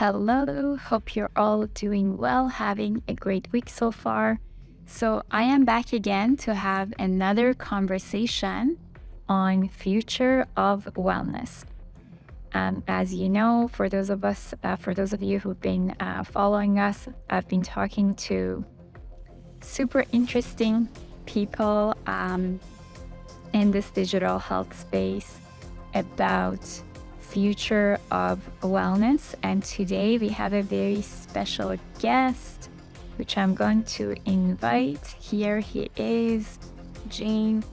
Hello, hope you're all doing well, having a great week so far. So I am back again to have another conversation on future of wellness. As you know, for those of you who've been following us, I've been talking to super interesting people in this digital health space about future of wellness, and today we have a very special guest which I'm going to invite. Here he is, Jean.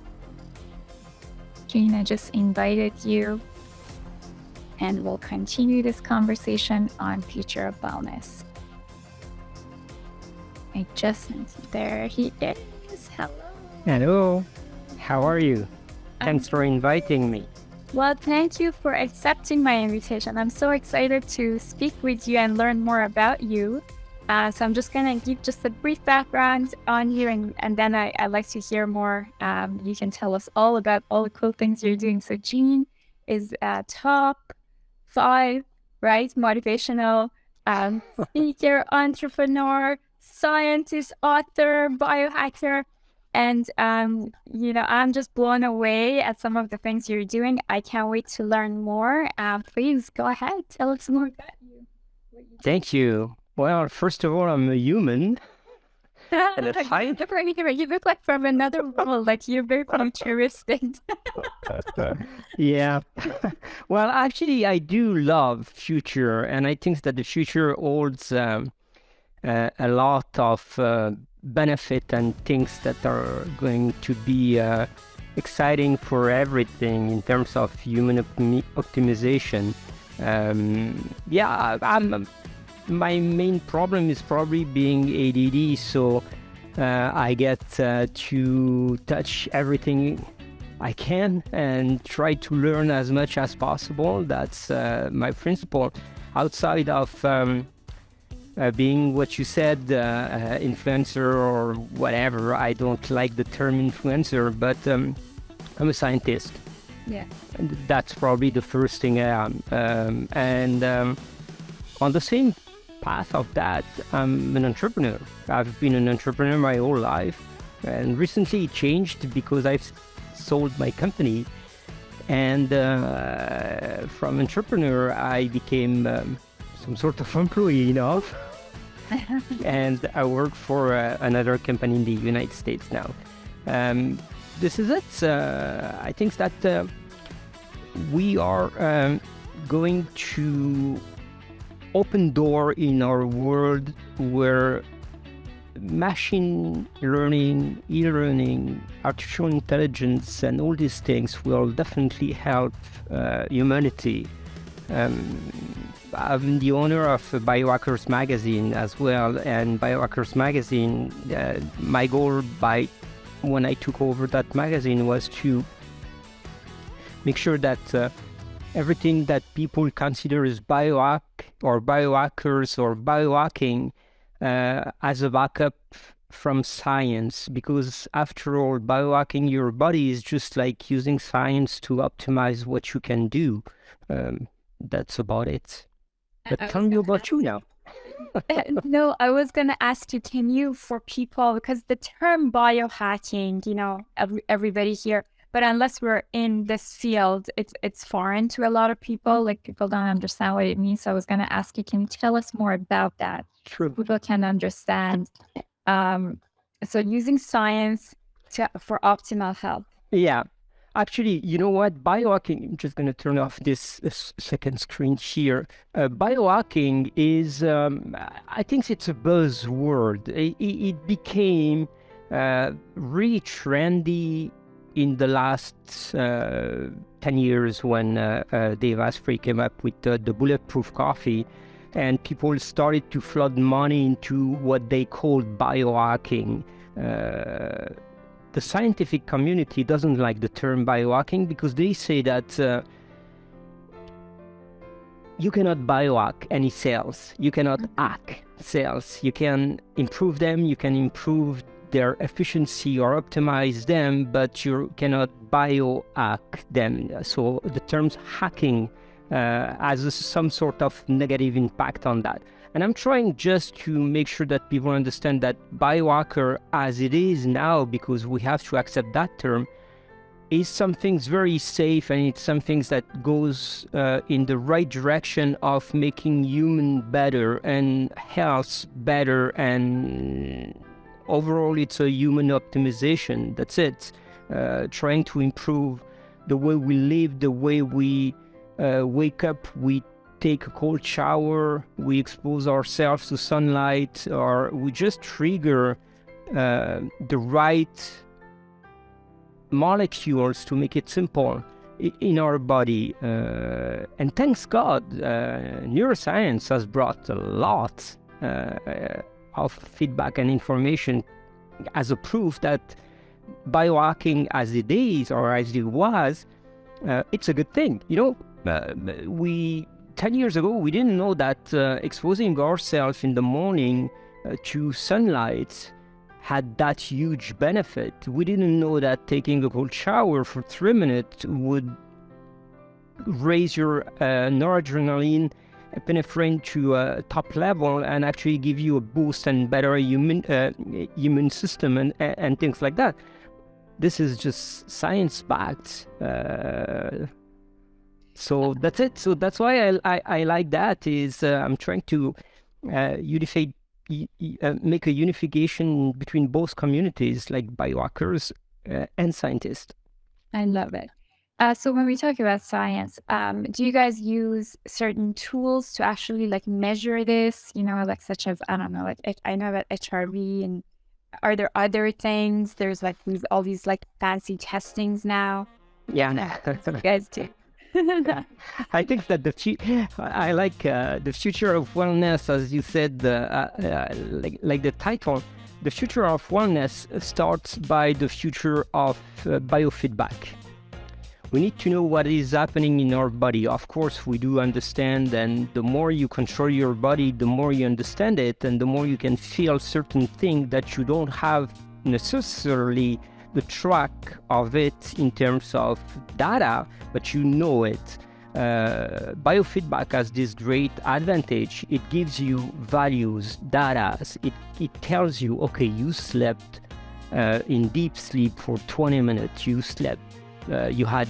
Jean, I just invited you, and we'll continue this conversation on future of wellness. There he is. Hello, how are you? Thanks for inviting me. Well, thank you for accepting my invitation. I'm so excited to speak with you and learn more about you. So I'm just going to give just a brief background on you, and then I'd like to hear more. You can tell us all about all the cool things you're doing. So Jean is a top 5, right? Motivational speaker, entrepreneur, scientist, author, biohacker. And, I'm just blown away at some of the things you're doing. I can't wait to learn more. Please go ahead. Tell us more about you. Thank you. Well, first of all, I'm a human. And You look like from another world, like you're very futuristic. Yeah. Well, actually, I do love future, and I think that the future holds a lot of benefit and things that are going to be exciting for everything in terms of human optimization. My main problem is probably being ADD, so I get to touch everything I can and try to learn as much as possible. That's my principle. Outside of being what you said, influencer or whatever. I don't like the term influencer, but I'm a scientist. Yeah. And that's probably the first thing I am. On the same path of that, I'm an entrepreneur. I've been an entrepreneur my whole life, and recently it changed because I've sold my company. And from entrepreneur, I became some sort of employee, and I work for another company in the United States now. This is it. I think that we are going to open door in our world where machine learning, e-learning, artificial intelligence, and all these things will definitely help humanity. I'm the owner of Biohackers Magazine as well, and Biohackers Magazine, my goal when I took over that magazine was to make sure that everything that people consider as biohack or biohackers or biohacking as a backup from science, because after all, biohacking your body is just like using science to optimize what you can do. That's about it. But tell me about you now. No, I was going to ask you, can you, for people, because the term biohacking, everybody here, but unless we're in this field, it's foreign to a lot of people. Like, people don't understand what it means. So I was going to ask you, can you tell us more about that? True. People can understand. So using science for optimal health. Yeah. Actually, you know what? Biohacking, I'm just going to turn off this second screen here. Biohacking is, I think it's a buzzword. It became really trendy in the last 10 years when Dave Asprey came up with the bulletproof coffee, and people started to flood money into what they called biohacking. The scientific community doesn't like the term biohacking because they say that you cannot biohack any cells. You cannot hack cells. You can improve them, you can improve their efficiency or optimize them, but you cannot biohack them. So the terms hacking has some sort of negative impact on that. And I'm trying just to make sure that people understand that biohacker as it is now, because we have to accept that term, is something very safe, and it's something that goes in the right direction of making human better and health better, and overall it's a human optimization. That's it. Trying to improve the way we live, the way we wake up, we take a cold shower, we expose ourselves to sunlight, or we just trigger the right molecules, to make it simple, in our body. And thanks God, neuroscience has brought a lot of feedback and information as a proof that biohacking as it is, or as it was, it's a good thing. 10 years ago, we didn't know that exposing ourselves in the morning to sunlight had that huge benefit. We didn't know that taking a cold shower for 3 minutes would raise your noradrenaline, epinephrine to a top level, and actually give you a boost and better immune system and things like that. This is just science-backed. So that's it. So that's why I like that. Is I'm trying to make a unification between both communities, like biohackers and scientists. I love it. So when we talk about science, do you guys use certain tools to actually like measure this? Like such as, I don't know, like I know about HRV, and are there other things? There's like all these like fancy testings now. Yeah, you guys do. I think that I like the future of wellness, as you said, like the title. The future of wellness starts by the future of biofeedback. We need to know what is happening in our body. Of course, we do understand, and the more you control your body, the more you understand it, and the more you can feel certain things that you don't have necessarily the track of it in terms of data, but you know it. Biofeedback has this great advantage. It gives you values, data. It tells you, okay, you slept in deep sleep for 20 minutes. You slept, you had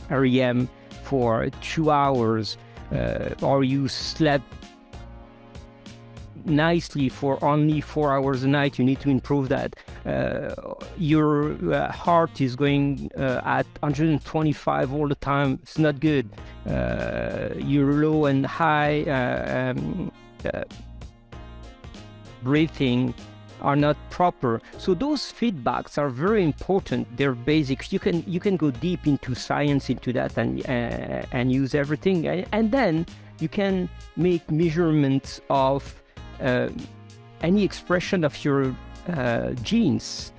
REM for 2 hours, or you slept nicely for only 4 hours a night. You need to improve that. Your heart is going at 125 all the time. It's not good. Your low and high breathing are not proper. So those feedbacks are very important. They're basic. You can go deep into science into that and use everything, and then you can make measurements of any expression of your genes.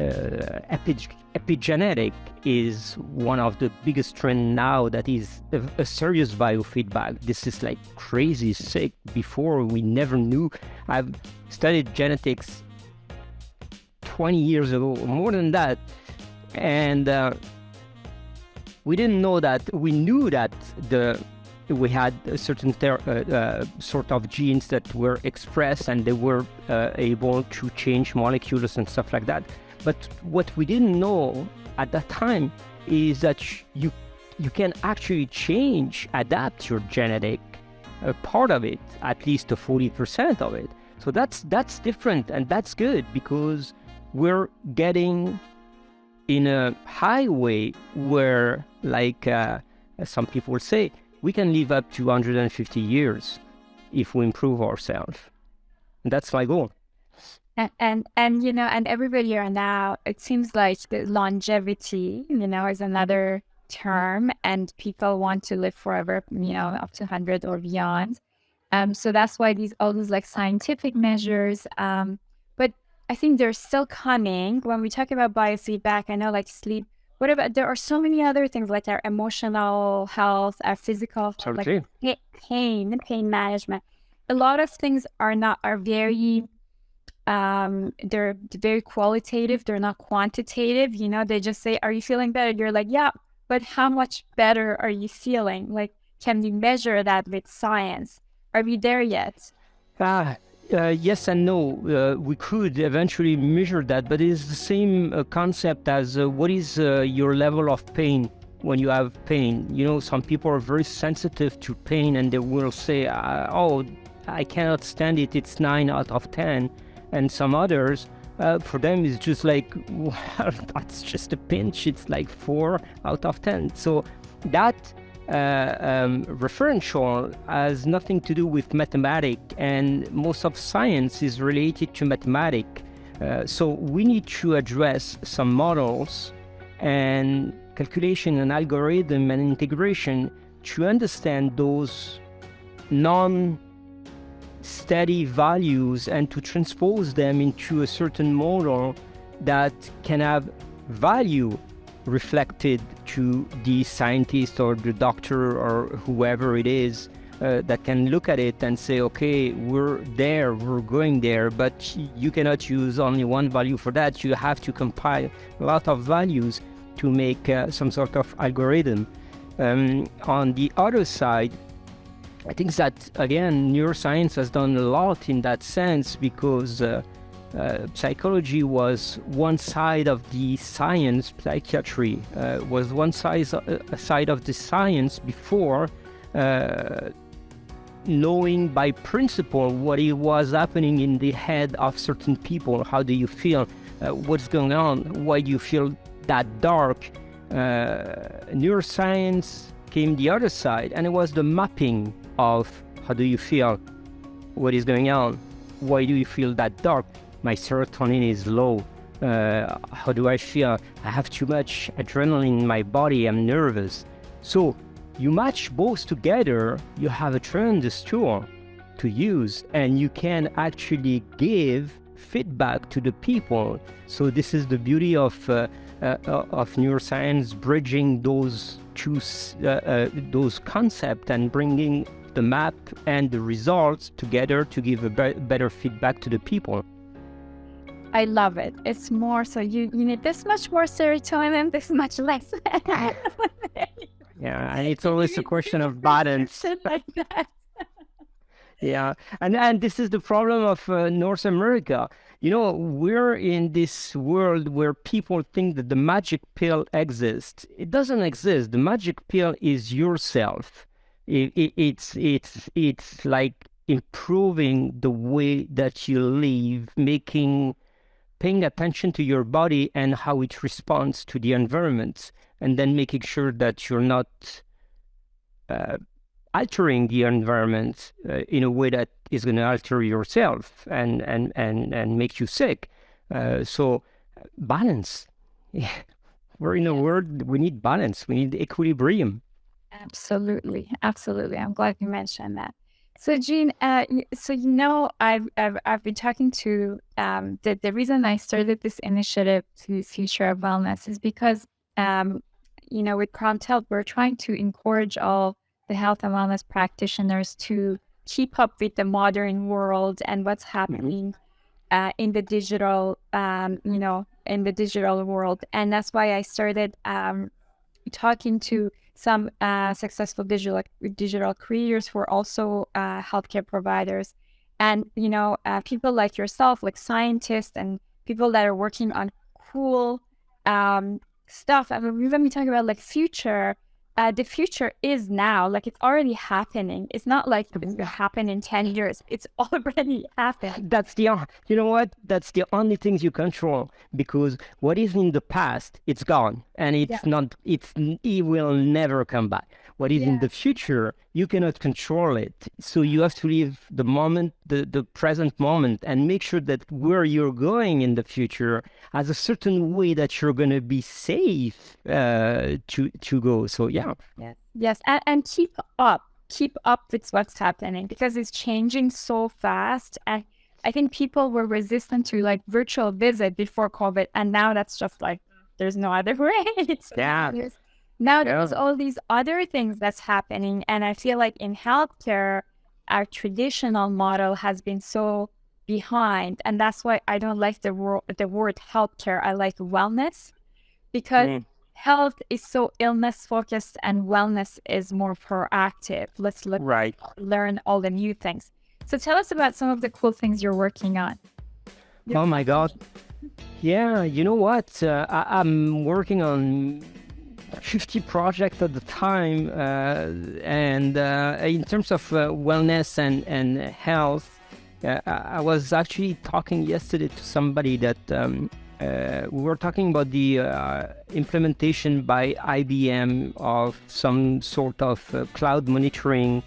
Epigenetic is one of the biggest trends now. That is a serious biofeedback. This is like crazy sick. Before, we never knew. I've studied genetics 20 years ago, more than that, and we didn't know that. We knew that we had a certain sort of genes that were expressed, and they were able to change molecules and stuff like that. But what we didn't know at that time is that you can actually adapt your genetic part of it, at least to 40% of it. So that's different, and that's good, because we're getting in a highway where, like some people say, we can live up to 150 years if we improve ourselves. And that's my goal. And everybody around now, it seems like the longevity, is another term, and people want to live forever, up to 100 or beyond. So that's why all these like scientific measures, but I think they're still coming. When we talk about biofeedback, I know like sleep, there are so many other things, like our emotional health, our physical, like pain management. A lot of things are very, they're very qualitative. They're not quantitative. They just say, are you feeling better? You're like, yeah, but how much better are you feeling? Like, can we measure that with science? Are we there yet? Yes and no. We could eventually measure that, but it's the same concept as what is your level of pain when you have pain. You know, some people are very sensitive to pain and they will say, oh, I cannot stand it, it's 9 out of 10. And some others, for them, it's just like, well, that's just a pinch, it's like 4 out of 10. So that referential has nothing to do with mathematics, and most of science is related to mathematics. So we need to address some models and calculation and algorithm and integration to understand those non-steady values and to transpose them into a certain model that can have value reflected to the scientist or the doctor or whoever it is that can look at it and say, okay, we're going there, but you cannot use only one value for that. You have to compile a lot of values to make some sort of algorithm. On the other side, I think that, again, neuroscience has done a lot in that sense, because psychology was one side of the science, psychiatry was one side of the science before knowing by principle what it was happening in the head of certain people. How do you feel? What's going on? Why do you feel that dark? Neuroscience came the other side, and it was the mapping of how do you feel? What is going on? Why do you feel that dark? My serotonin is low. How do I feel? I have too much adrenaline in my body. I'm nervous. So you match both together, you have a tremendous tool to use, and you can actually give feedback to the people. So this is the beauty of neuroscience, bridging those those concepts and bringing the map and the results together to give a better feedback to the people. I love it. It's more so you need this much more serotonin, this much less. Yeah, and it's always a question of balance. Like that. Yeah, and this is the problem of North America. You know, we're in this world where people think that the magic pill exists. It doesn't exist. The magic pill is yourself. It's like improving the way that you live, paying attention to your body and how it responds to the environment, and then making sure that you're not altering the environment in a way that is going to alter yourself and make you sick. So balance. Yeah. We're in a world, we need balance, we need equilibrium. Absolutely. I'm glad you mentioned that. So Jean, so I've been talking to the reason I started this initiative to Future of Wellness is because with PromptHealth we're trying to encourage all the health and wellness practitioners to keep up with the modern world and what's happening in the digital world, and that's why I started talking to some successful digital creators who are also healthcare providers, and people like yourself, like scientists and people that are working on cool stuff. I mean, when we talk about like future, the future is now. Like, it's already happening. It's not like it will happen in 10 years. It's already happened. That's the only things you control, because what is in the past, it's gone, and it will never come back. What is in the future, you cannot control it. So you have to live the moment, the present moment, and make sure that where you're going in the future has a certain way that you're going to be safe to go. So yes, and keep up with what's happening, because it's changing so fast. And I think people were resistant to like virtual visit before COVID, and now that's just like there's no other way. Now there's all these other things that's happening, and I feel like in healthcare, our traditional model has been so behind, and that's why I don't like the word healthcare. I like wellness, because health is so illness focused and wellness is more proactive. Let's learn all the new things. So tell us about some of the cool things you're working on. Oh my God. Yeah, you know what? I'm working on 50 projects at the time. And in terms of wellness and health, I was actually talking yesterday to somebody that we were talking about the implementation by IBM of some sort of cloud monitoring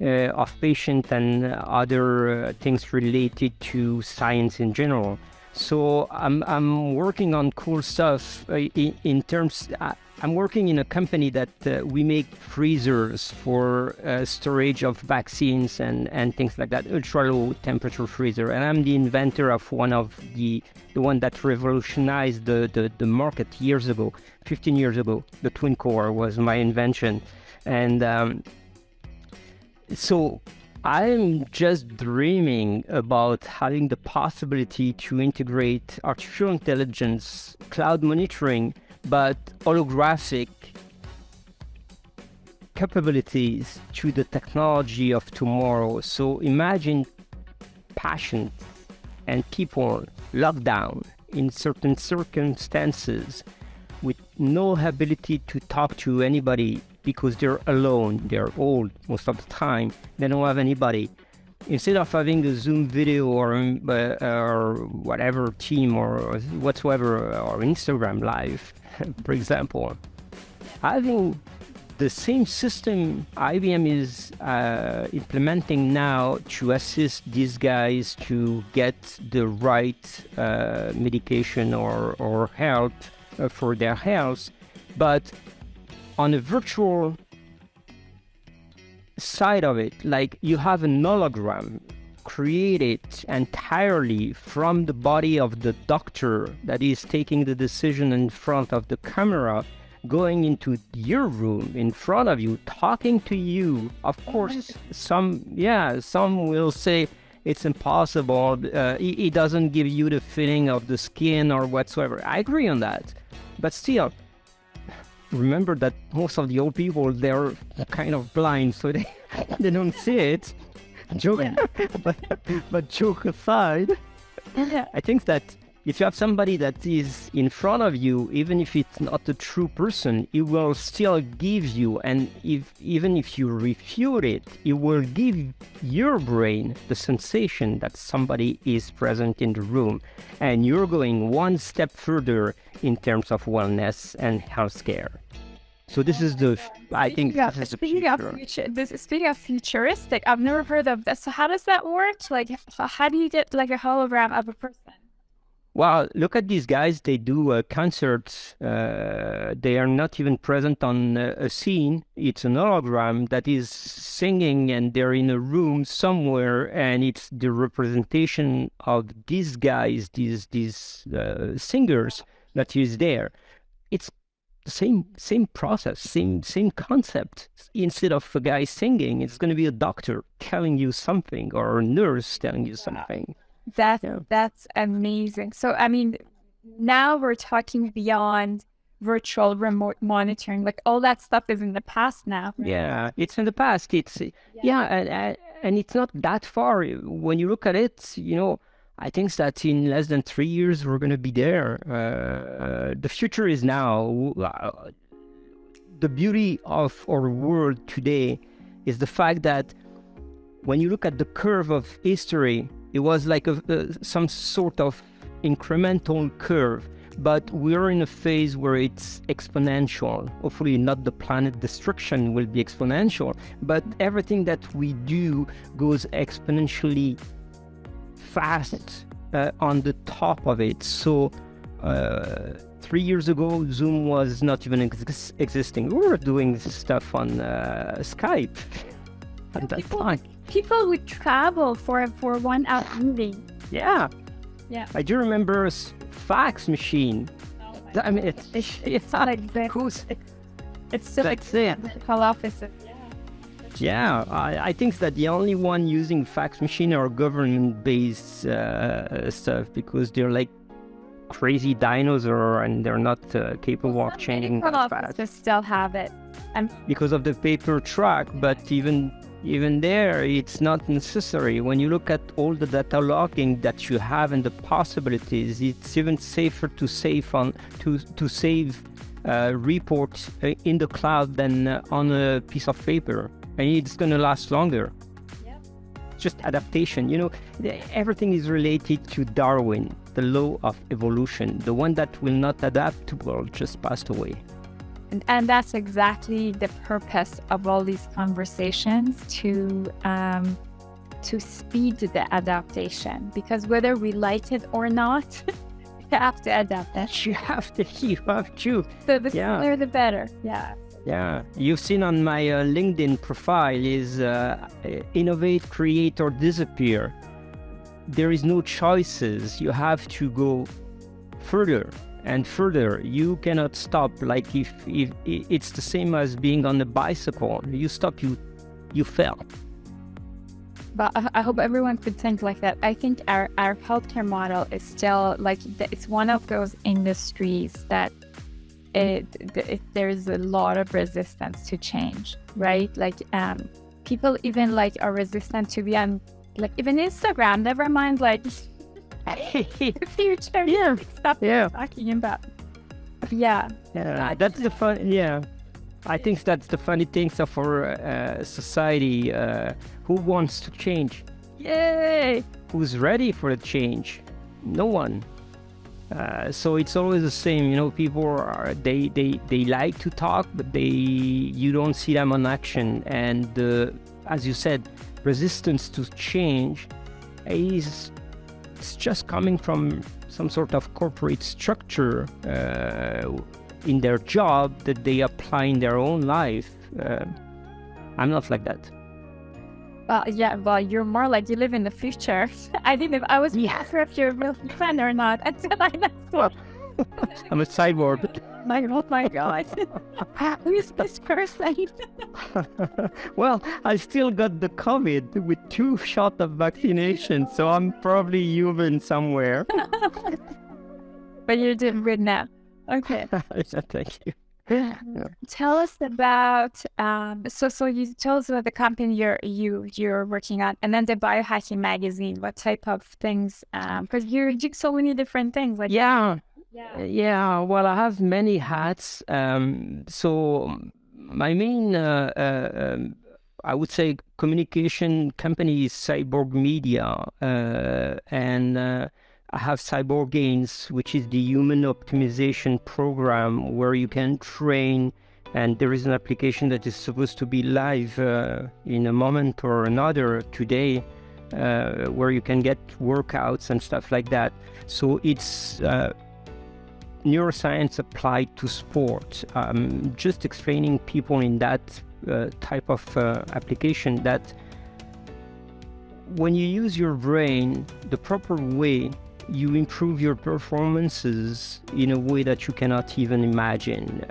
of patient and other things related to science in general. So I'm working on cool stuff in terms. I'm working in a company that we make freezers for storage of vaccines and things like that, ultra low temperature freezer. And I'm the inventor of one of the one that revolutionized the market years ago, 15 years ago. The twin core was my invention. And so I'm just dreaming about having the possibility to integrate artificial intelligence, cloud monitoring, but holographic capabilities to the technology of tomorrow. So imagine patients and people locked down in certain circumstances with no ability to talk to anybody because they're alone, they're old most of the time, they don't have anybody. Instead of having a Zoom video or whatever team or whatsoever, or Instagram Live, for example, having the same system IBM is implementing now to assist these guys to get the right medication or help for their health, but on a virtual side of it, like you have an hologram created entirely from the body of the doctor that is taking the decision in front of the camera, going into your room in front of you, talking to you. Of course, some will say it's impossible. It doesn't give you the feeling of the skin or whatsoever. I agree on that, but still, remember that most of the old people, they're kind of blind, so they don't see it. But joke aside, I think that if you have somebody that is in front of you, even if it's not a true person, it will still give you, and even if you refute it, it will give your brain the sensation that somebody is present in the room, and you're going one step further in terms of wellness and healthcare. So this is the, I think, speaking of futuristic, I've never heard of this. So how does that work? Like, how do you get like a hologram of a person? Well, look at these guys. They do concerts. They are not even present on a scene. It's an hologram that is singing, and they're in a room somewhere, and it's the representation of these guys, these singers that is there. It's the same process, same concept. Instead of a guy singing, it's going to be a doctor telling you something, or a nurse telling you something. That's amazing. So, I mean, now we're talking beyond virtual remote monitoring. Like, all that stuff is in the past now. Right? Yeah, it's in the past. It's and it's not that far. When you look at it, I think that in less than 3 years we're going to be there. The future is now. The beauty of our world today is the fact that when you look at the curve of history, it was like some sort of incremental curve, but we're in a phase where it's exponential. Hopefully not the planet destruction will be exponential, but everything that we do goes exponentially fast on the top of it. So 3 years ago, Zoom was not even existing. We were doing stuff on Skype at that time. People would travel for 1 hour meeting. Yeah. I do remember a fax machine. I mean, it's not exactly. It's still like medical offices. Yeah, I think that the only one using fax machine are government-based stuff, because they're like crazy dinosaur and they're not capable of changing that fast. Just still have it. Because of the paper track, but even there, it's not necessary. When you look at all the data logging that you have and the possibilities, it's even safer to save reports in the cloud than on a piece of paper, and it's going to last longer. Just adaptation. Everything is related to Darwin, the law of evolution. The one that will not adapt will just pass away. And that's exactly the purpose of all these conversations, to speed the adaptation. Because whether we like it or not, you have to adapt that. You have to. So the sooner the better. Yeah, you've seen on my LinkedIn profile is innovate, create, or disappear. There is no choices. You have to go further and further. You cannot stop. Like if it's the same as being on a bicycle. You stop, you fell. But I hope everyone could think like that. I think our healthcare model is still like, it's one of those industries that there's a lot of resistance to change, right? Like people even like are resistant to be on like even Instagram, never mind like the future stuff we're talking about. That's the fun. I think that's the funny things of our society. Who wants to change? Yay! Who's ready for the change? No one. So it's always the same, people are they like to talk, but you don't see them on action. And as you said, resistance to change it's just coming from some sort of corporate structure in their job that they apply in their own life. I'm not like that. Well, you're more like you live in the future. I didn't know. I was sure if you're a real fan or not until I know. I'm a cyborg. Oh my God. Who is this person? Well, I still got the COVID with 2 shots of vaccination, so I'm probably human somewhere. But you're doing good now. Okay. Thank you. Tell us about so you tell us about the company you're working on, and then the Biohacking Magazine. What type of things? Because you do so many different things. Like well, I have many hats. So my main I would say communication company is Cyborgmedia, and I have Cyborggainz, which is the human optimization program where you can train, and there is an application that is supposed to be live in a moment or another today, where you can get workouts and stuff like that. So it's neuroscience applied to sport. Just explaining people in that type of application that when you use your brain the proper way, you improve your performances in a way that you cannot even imagine.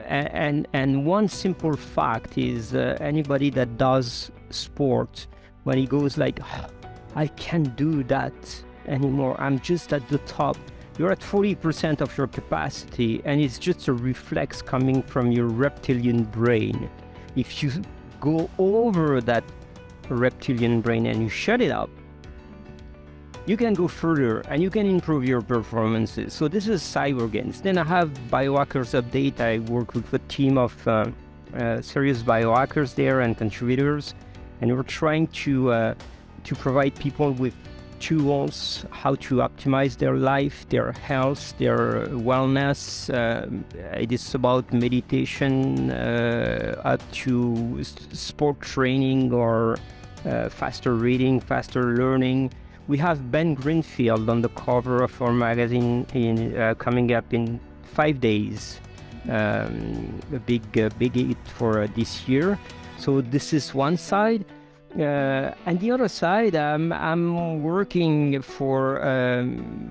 And one simple fact is anybody that does sport, when he goes like, I can't do that anymore, I'm just at the top. You're at 40% of your capacity, and it's just a reflex coming from your reptilian brain. If you go over that reptilian brain and you shut it up, you can go further and you can improve your performances. So this is Cyborggainz. Then I have Biohackers Update. I work with a team of serious biohackers there and contributors, and we're trying to provide people with tools how to optimize their life, their health, their wellness. It is about meditation up to sport training or faster reading, faster learning. We have Ben Greenfield on the cover of our magazine coming up in 5 days. A big hit for this year. So this is one side. And the other side, I'm working for a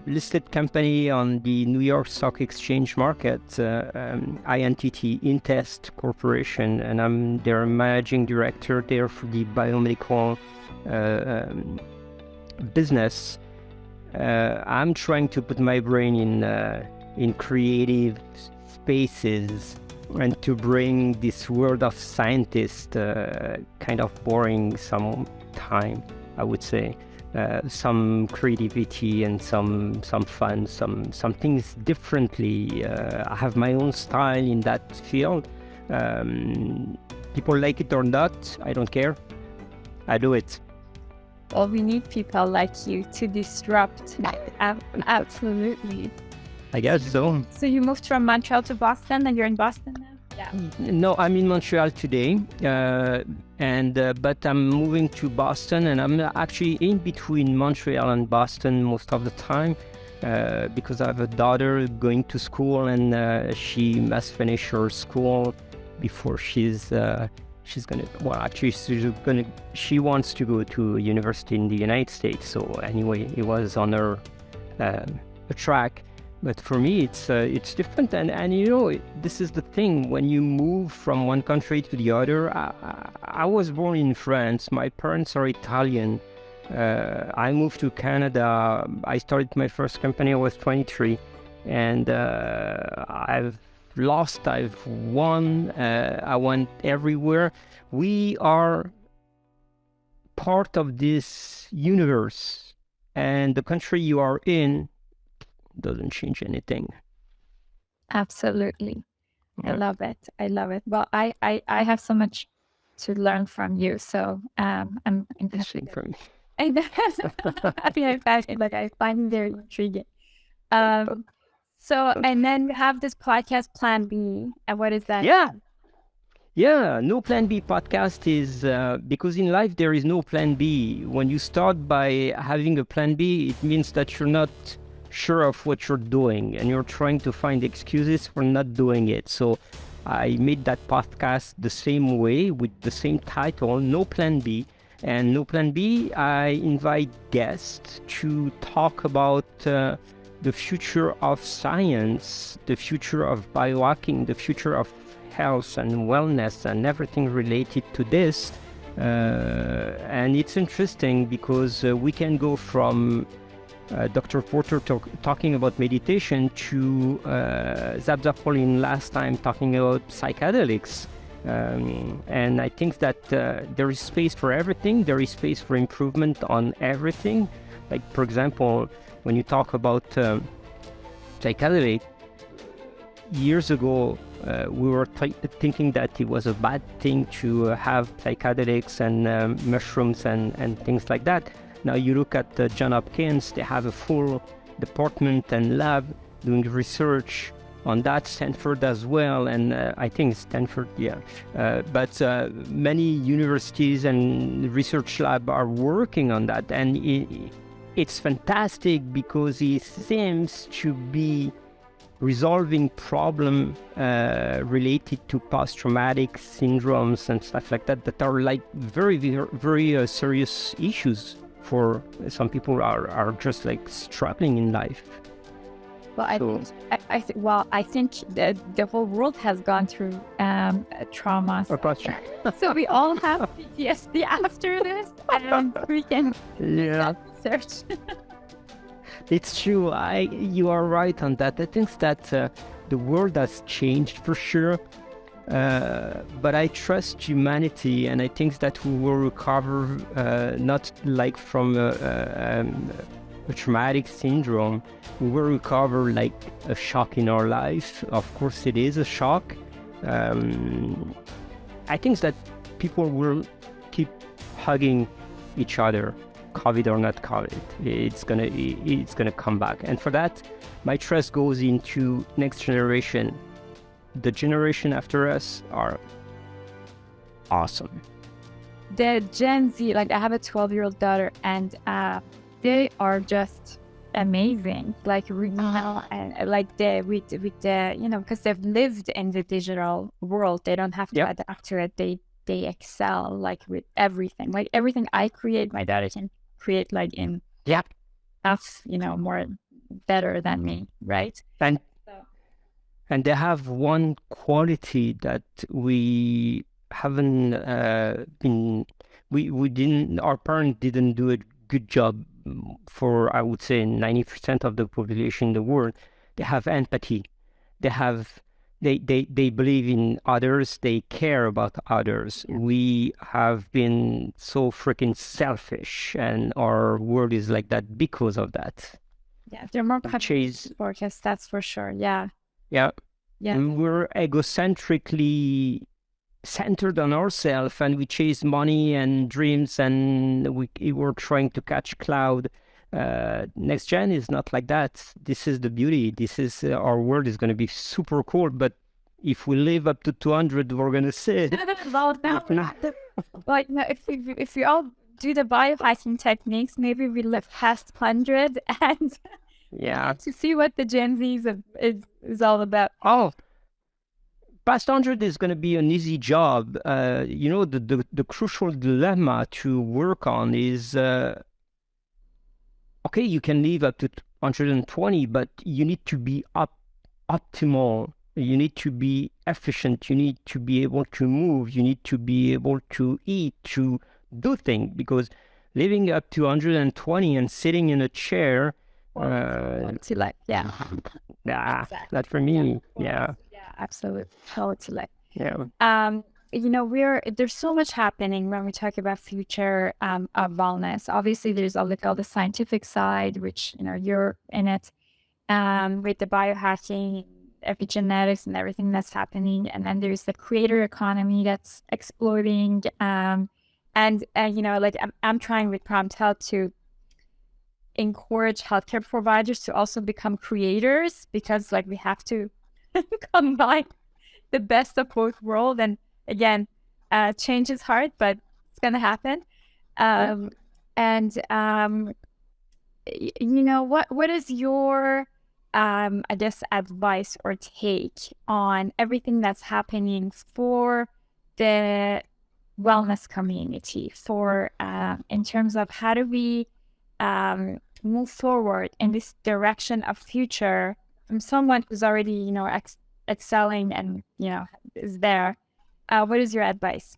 listed company on the New York Stock Exchange market, INTT, Intest Corporation, and I'm their managing director there for the biomedical business. I'm trying to put my brain in creative spaces and to bring this world of scientist kind of boring time, I would say. Some creativity and some fun, some things differently. I have my own style in that field. People like it or not, I don't care. I do it. Well, we need people like you to disrupt. Absolutely. I guess so. So you moved from Montreal to Boston, and you're in Boston now? Yeah. No, I'm in Montreal today, but I'm moving to Boston, and I'm actually in between Montreal and Boston most of the time because I have a daughter going to school, and she must finish her school before she wants to go to university in the United States. So anyway, it was on her track. But for me, it's different, and you know, this is the thing. When you move from one country to the other, I was born in France. My parents are Italian. I moved to Canada. I started my first company. I was 23, and I've lost, I've won. I went everywhere. We are part of this universe, and the country you are in doesn't change anything. Absolutely. I love it. Well, I have so much to learn from you, so I'm Interesting for me. I find it very intriguing. So, and then you have this podcast, Plan B, and what is that? Yeah, No Plan B podcast is because in life there is no plan B. When you start by having a plan B, it means that you're not sure of what you're doing and you're trying to find excuses for not doing it. So I made that podcast the same way with the same title, No Plan B. And No Plan B, I invite guests to talk about the future of science, the future of biohacking, the future of health and wellness and everything related to this. And it's interesting because we can go from Dr. Porter talking about meditation to Zab Zafolin last time talking about psychedelics. And I think that there is space for everything. There is space for improvement on everything. Like, for example, when you talk about psychedelic, years ago, we were thinking that it was a bad thing to have psychedelics and mushrooms and things like that. Now you look at Johns Hopkins, they have a full department and lab doing research on that, Stanford as well, and I think Stanford, but many universities and research labs are working on that, and it's fantastic because it seems to be resolving problem related to post-traumatic syndromes and stuff like that are like very, very, very serious issues for some people are just like struggling in life. Well, I think the whole world has gone through trauma. So we all have PTSD after this, and we can research. It's true. You are right on that. I think that the world has changed for sure. But I trust humanity, and I think that we will recover not like from a traumatic syndrome. We will recover like a shock in our life. Of course, it is a shock. I think that people will keep hugging each other, COVID or not COVID. It's gonna come back, and for that, my trust goes into next generation. The generation after us are awesome. The Gen Z, like I have a 12-year-old daughter, and they are just amazing. Like and like with the because they've lived in the digital world, they don't have to adapt to it. They excel like with everything. Like everything I create, my daughter can create like in half, more better than me, right? And they have one quality that we haven't our parents didn't do a good job for I would say 90% of the population in the world, they have empathy. They believe in others. They care about others. We have been so freaking selfish, and our world is like that because of that. Yeah, they're more focused, that's for sure. Yeah. We're egocentrically centered on ourselves, and we chase money and dreams, and we're trying to catch cloud. Next gen is not like that. This is the beauty. This is our world is going to be super cool, but if we live up to 200, we're going to say like, if we all do the biohacking techniques, maybe we live past 100 and to see what the Gen Z is all about. Past 100 is going to be an easy job. The crucial dilemma to work on is, okay, you can live up to 120, but you need to be optimal. You need to be efficient. You need to be able to move. You need to be able to eat, to do things, because living up to 120 and sitting in a chair, exactly. Not for me. Absolutely. Totally. Yeah. There's so much happening when we talk about future of wellness. Obviously, there's all the scientific side, which you're in it, with the biohacking, epigenetics, and everything that's happening. And then there's the creator economy that's exploding. I'm trying with PromptHealth to encourage healthcare providers to also become creators, because we have to combine the best of both worlds. And again, change is hard, but it's gonna happen. What is your I guess advice or take on everything that's happening for the wellness community, for in terms of how do we move forward in this direction of future from someone who's already excelling and is there? What is your advice?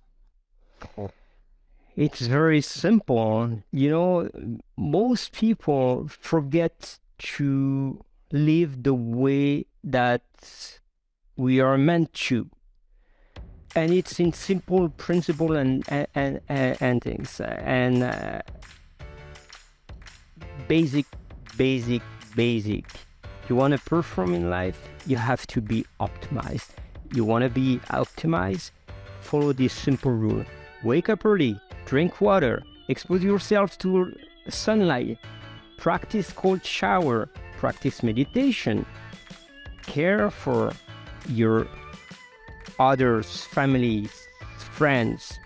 It's very simple. Most people forget to live the way that we are meant to, and it's in simple principle and things, and basic. You want to perform in life, you have to be optimized. You want to be optimized, follow this simple rule. Wake up early, drink water, expose yourself to sunlight, practice cold shower, practice meditation, care for your others, families, friends.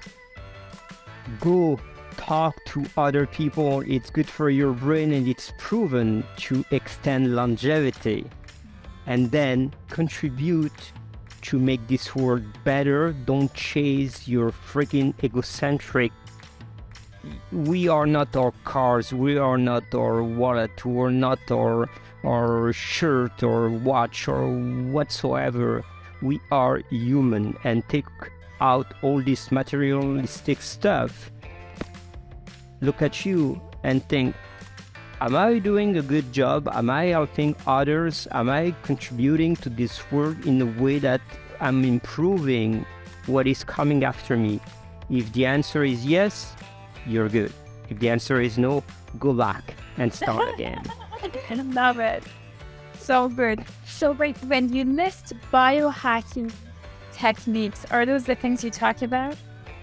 Go talk to other people. It's good for your brain, and it's proven to extend longevity. And then contribute to make this world better. Don't chase your freaking egocentric. We are not our cars, we are not our wallet, we're not our shirt or watch or whatsoever. We are human, and take out all this materialistic stuff. Look at you and think, am I doing a good job? Am I helping others? Am I contributing to this world in a way that I'm improving what is coming after me? If the answer is yes, you're good. If the answer is no, go back and start again. I love it. So good. So great. When you list biohacking techniques, are those the things you talk about?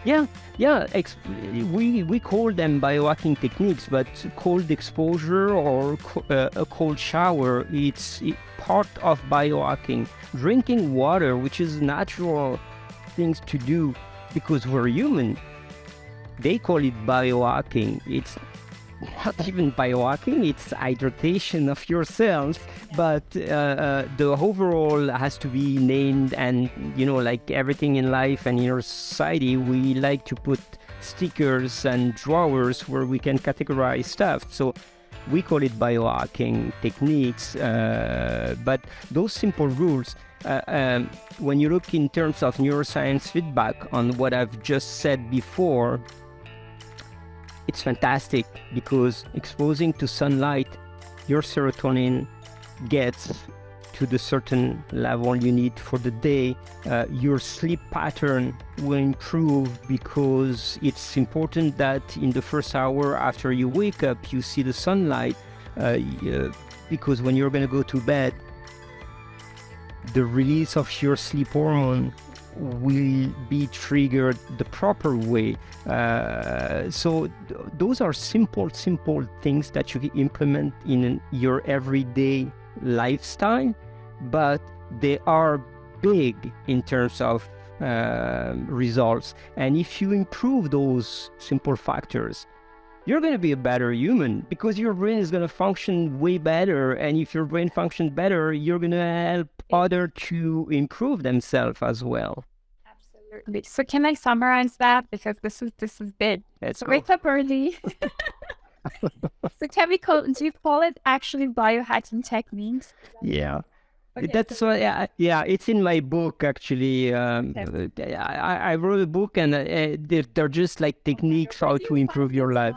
Yeah. We call them biohacking techniques, but cold exposure or a cold shower, it's part of biohacking. Drinking water, which is natural things to do because we're human, they call it biohacking. It's not even biohacking, it's hydration of yourself, but the overall has to be named. And like everything in life and in our society, we like to put stickers and drawers where we can categorize stuff, so we call it biohacking techniques. But those simple rules, when you look in terms of neuroscience feedback on what I've just said before, it's fantastic because exposing to sunlight, your serotonin gets to the certain level you need for the day. Your sleep pattern will improve because it's important that in the first hour after you wake up, you see the sunlight, because when you're going to go to bed, the release of your sleep hormone will be triggered the proper way. So those are simple things that you can implement in your everyday lifestyle, but they are big in terms of results. And if you improve those simple factors, you're going to be a better human because your brain is going to function way better. And if your brain functions better, you're going to help others to improve themselves as well. Absolutely. So can I summarize that? Because this is big. Let's go. Wake up early. So do you call it actually biohacking techniques? Yeah. Okay, That's why, yeah, it's in my book actually. I wrote a book, and they're just like techniques how to improve your life.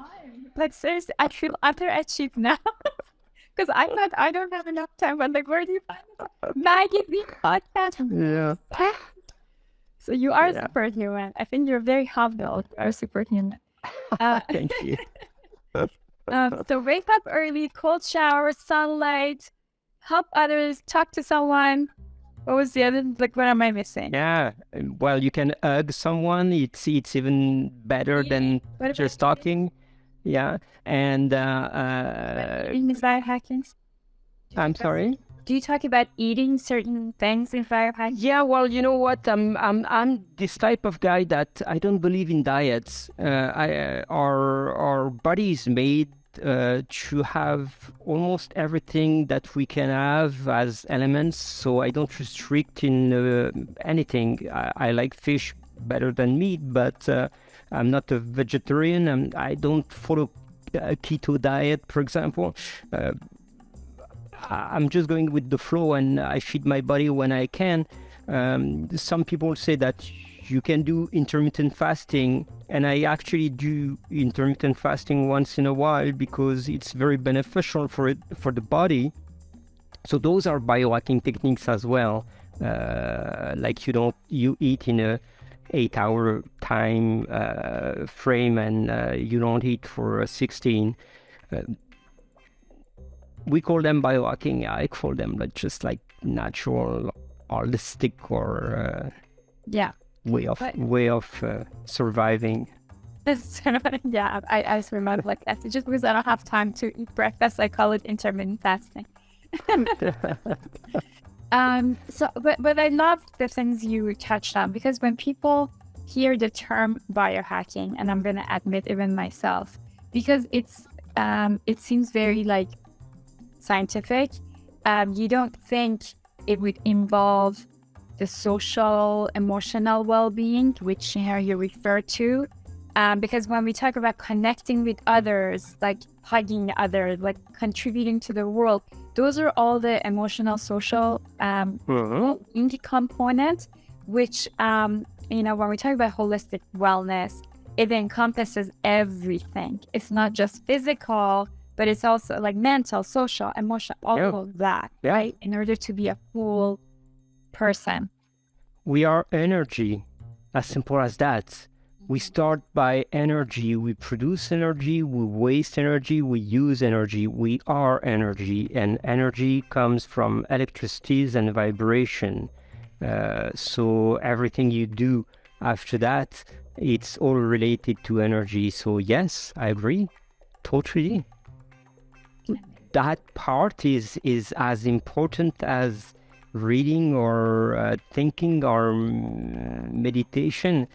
But seriously, I feel underachieved now because I thought I don't have enough time. But like, where do you find magazine podcast? Yeah. So you are a superhuman. I think you're very humble. You are a superhuman. Thank you. So wake up early, cold shower, sunlight, help others, talk to someone. What was the other, like, what am I missing? Yeah, well, you can hug someone. It's even better than just talking. Yeah, and Eating is biohacking? I'm sorry? Do you talk about eating certain things in biohacking? Yeah, well, you know what? I'm this type of guy that I don't believe in diets. Our body is made to have almost everything that we can have as elements, so I don't restrict in anything. I like fish better than meat, but I'm not a vegetarian. I don't follow a keto diet, for example. I'm just going with the flow, and I feed my body when I can. Some people say that you can do intermittent fasting, and I actually do intermittent fasting once in a while because it's very beneficial for the body. So those are biohacking techniques as well. Like you eat in a 8-hour time frame, and you don't eat for 16. We call them biohacking. I call them just like natural, holistic, or way of surviving. That's kind of, I just remember like that. Just because I don't have time to eat breakfast, I call it intermittent fasting. But I love the things you touched on, because when people hear the term biohacking, and I'm gonna admit even myself, because it seems very like scientific, you don't think it would involve the social, emotional well-being, which here you refer to, because when we talk about connecting with others, like hugging others, like contributing to the world, those are all the emotional, social well-being components, which when we talk about holistic wellness, it encompasses everything. It's not just physical, but it's also like mental, social, emotional, all of that, right? In order to be a full person. We are energy, as simple as that. We start by energy. We produce energy, we waste energy, we use energy. We are energy, and energy comes from electricities and vibration. So everything you do after that, it's all related to energy. So yes, I agree, totally. That part is as important as reading or thinking or meditation.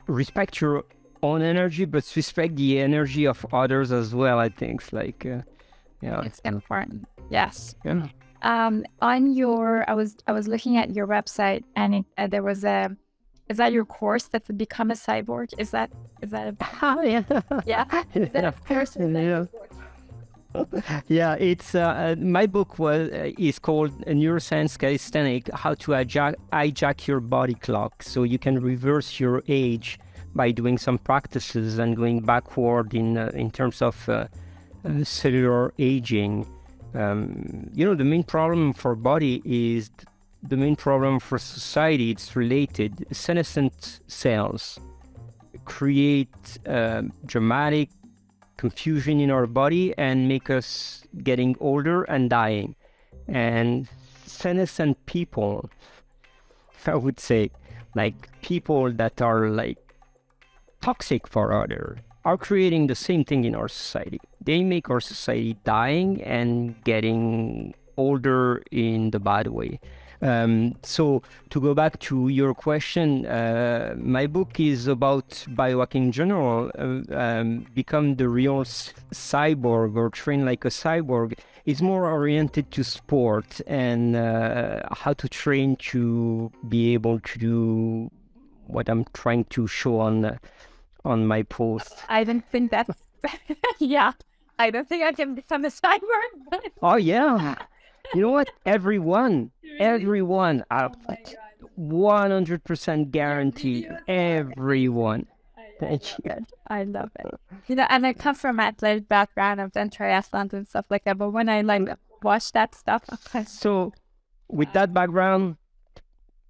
Respect your own energy, but respect the energy of others as well. I think it's important. Yes. Yeah. On your, I was looking at your website, and there was is that your course that to become a cyborg? Is that a yeah? Is that a course? Yeah, it's my book is called Neuroscience Calisthenics: How to Hijack Your Body Clock, so you can reverse your age by doing some practices and going backward in terms of cellular aging. The main problem for body is the main problem for society. It's related. Senescent cells create dramatic confusion in our body and make us getting older and dying. And senescent people, I would say, like people that are like toxic for others, are creating the same thing in our society. They make our society dying and getting older in the bad way. So to go back to your question, my book is about biohacking in general. Become the real cyborg or train like a cyborg is more oriented to sport and how to train to be able to do what I'm trying to show on my post. I don't think that's yeah. I don't think I can become a cyborg. But... Oh yeah. You know what? Everyone, 100% guaranteed. Everyone. Thank you. I love it. And I come from an athletic background. I've done triathlons and stuff like that. But when I watch that stuff, I'm like, so with that background,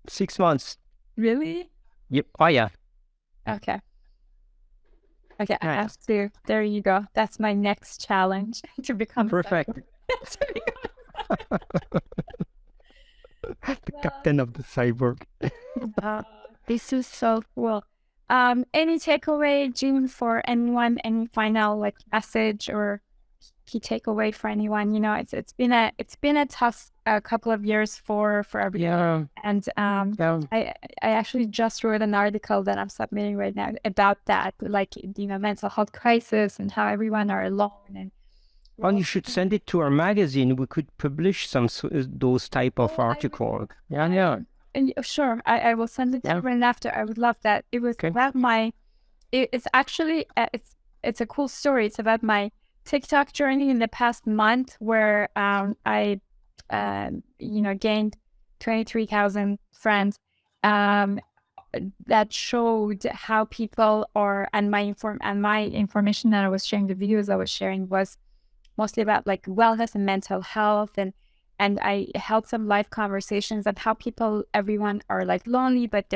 6 months. Really? Yep. Oh yeah. Okay. I have to. There you go. That's my next challenge to become perfect. The captain of the cyborg. This is so cool. Any takeaway, Jean, for anyone? Any final message or key takeaway for anyone? It's been a tough couple of years for everyone. Yeah. And I actually just wrote an article that I'm submitting right now about that, mental health crisis and how everyone are alone. And you should send it to our magazine. We could publish those type of articles. Yeah. And sure, I will send it to you right after. I would love that. It was about it's actually, it's a cool story. It's about my TikTok journey in the past month where I gained 23,000 friends that showed how people are, and my information that I was sharing, the videos I was sharing was mostly about wellness and mental health, and I held some live conversations on how everyone are lonely, but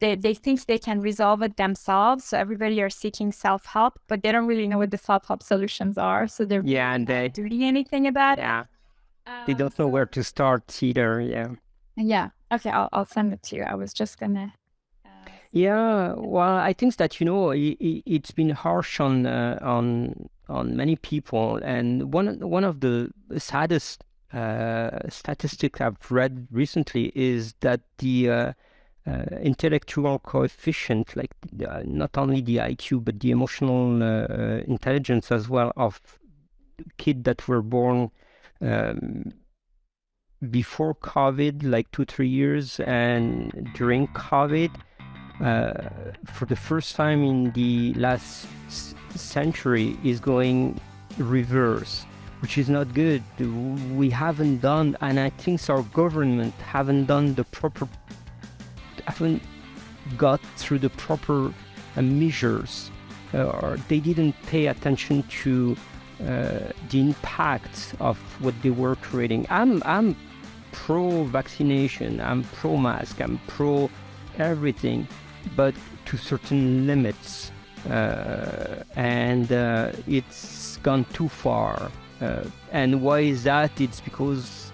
they think they can resolve it themselves. So everybody are seeking self-help, but they don't really know what the self-help solutions are. So they're and they doing anything about it. They don't know where to start either. Yeah. Okay, I'll send it to you. I was just gonna. Well, I think that it's been harsh on many people, and one of the saddest statistics I've read recently is that the intellectual coefficient, not only the IQ but the emotional intelligence as well, of kids that were born before COVID, 2-3 years, and during COVID, for the first time in the last century, is going reverse, which is not good. We haven't done, and I think our government haven't got through the proper measures, or they didn't pay attention to the impact of what they were creating. I'm pro-vaccination, I'm pro-mask, I'm pro-everything, but to certain limits, and it's gone too far. And why is that? It's because,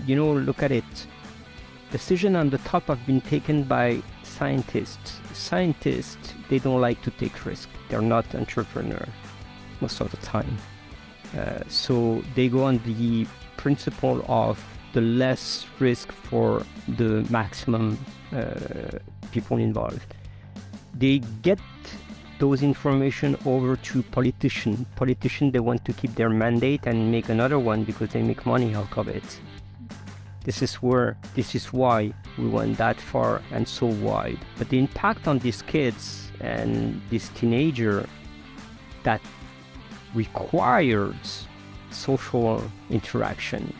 look at it. Decisions on the top have been taken by scientists. Scientists, they don't like to take risks. They're not entrepreneurs most of the time. So they go on the principle of the less risk for the maximum people involved. They get those information over to politicians. Politicians, they want to keep their mandate and make another one because they make money out of it. This is why we went that far and so wide. But the impact on these kids and this teenager that requires social interaction,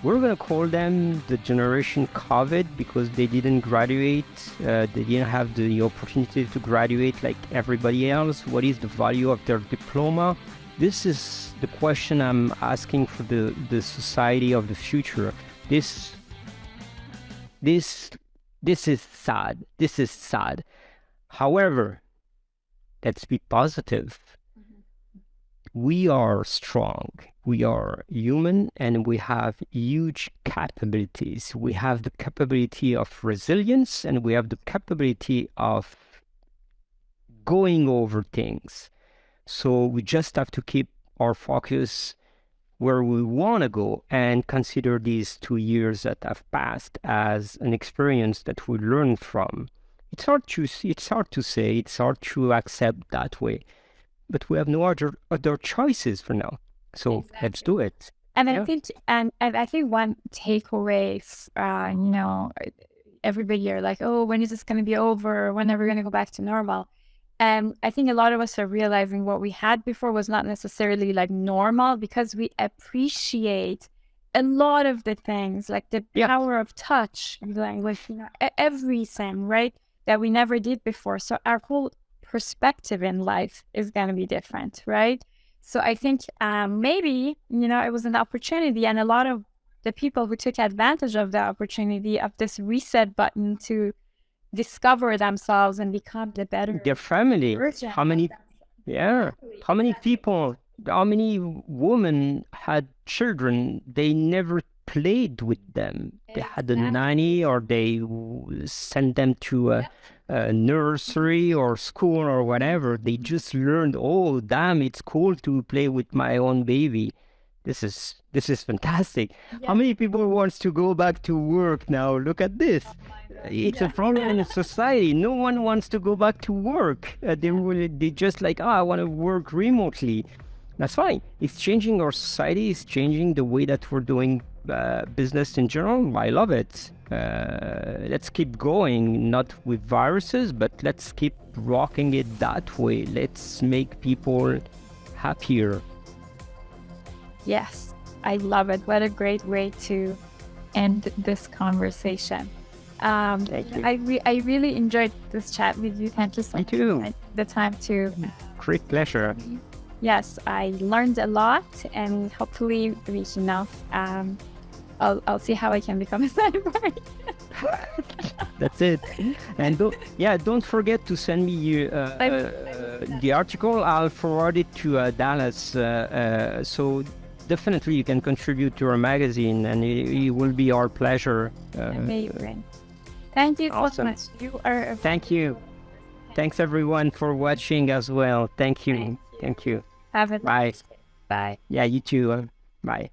we're going to call them the generation COVID because they didn't graduate. They didn't have the opportunity to graduate like everybody else. What is the value of their diploma? This is the question I'm asking for the society of the future. This is sad. This is sad. However, let's be positive. We are strong. We are human and we have huge capabilities. We have the capability of resilience and we have the capability of going over things. So we just have to keep our focus where we want to go and consider these 2 years that have passed as an experience that we learn from. It's hard to say, it's hard to accept that way, but we have no other choices for now. So exactly. Let's do it. And I think, and I think one takeaway, everybody are like, oh, when is this going to be over? When are we going to go back to normal? And I think a lot of us are realizing what we had before was not necessarily like normal because we appreciate a lot of the things, like the power of touch, language, everything, right? That we never did before. So our whole perspective in life is going to be different, right? So I think maybe, it was an opportunity, and a lot of the people who took advantage of the opportunity of this reset button to discover themselves and become the better their family. How many people, how many women had children, they never played with them. They had a nanny or they sent them to a nursery or school or whatever. They just learned, oh damn, it's cool to play with my own baby. This is fantastic. How many people wants to go back to work now? Look at this. It's a problem in society. No one wants to go back to work. They just like, I want to work remotely. That's fine. It's changing our society. It's changing the way that we're doing business in general. I love it. Let's keep going, not with viruses, but let's keep rocking it that way. Let's make people happier. Yes, I love it. What a great way to end this conversation. Thank you. I really enjoyed this chat with you. Thank you so much for the time to. Great pleasure. Yes, I learned a lot, and hopefully, I'll see how I can become a cyborg. That's it. And don't forget to send me the article. I'll forward it to Dallas. So definitely you can contribute to our magazine, and it will be our pleasure. Amazing. Thank you so much. You are. Thank you. Thanks everyone for watching as well. Thank you. Thank you. Have a bye. Bye. Yeah, you too. Bye.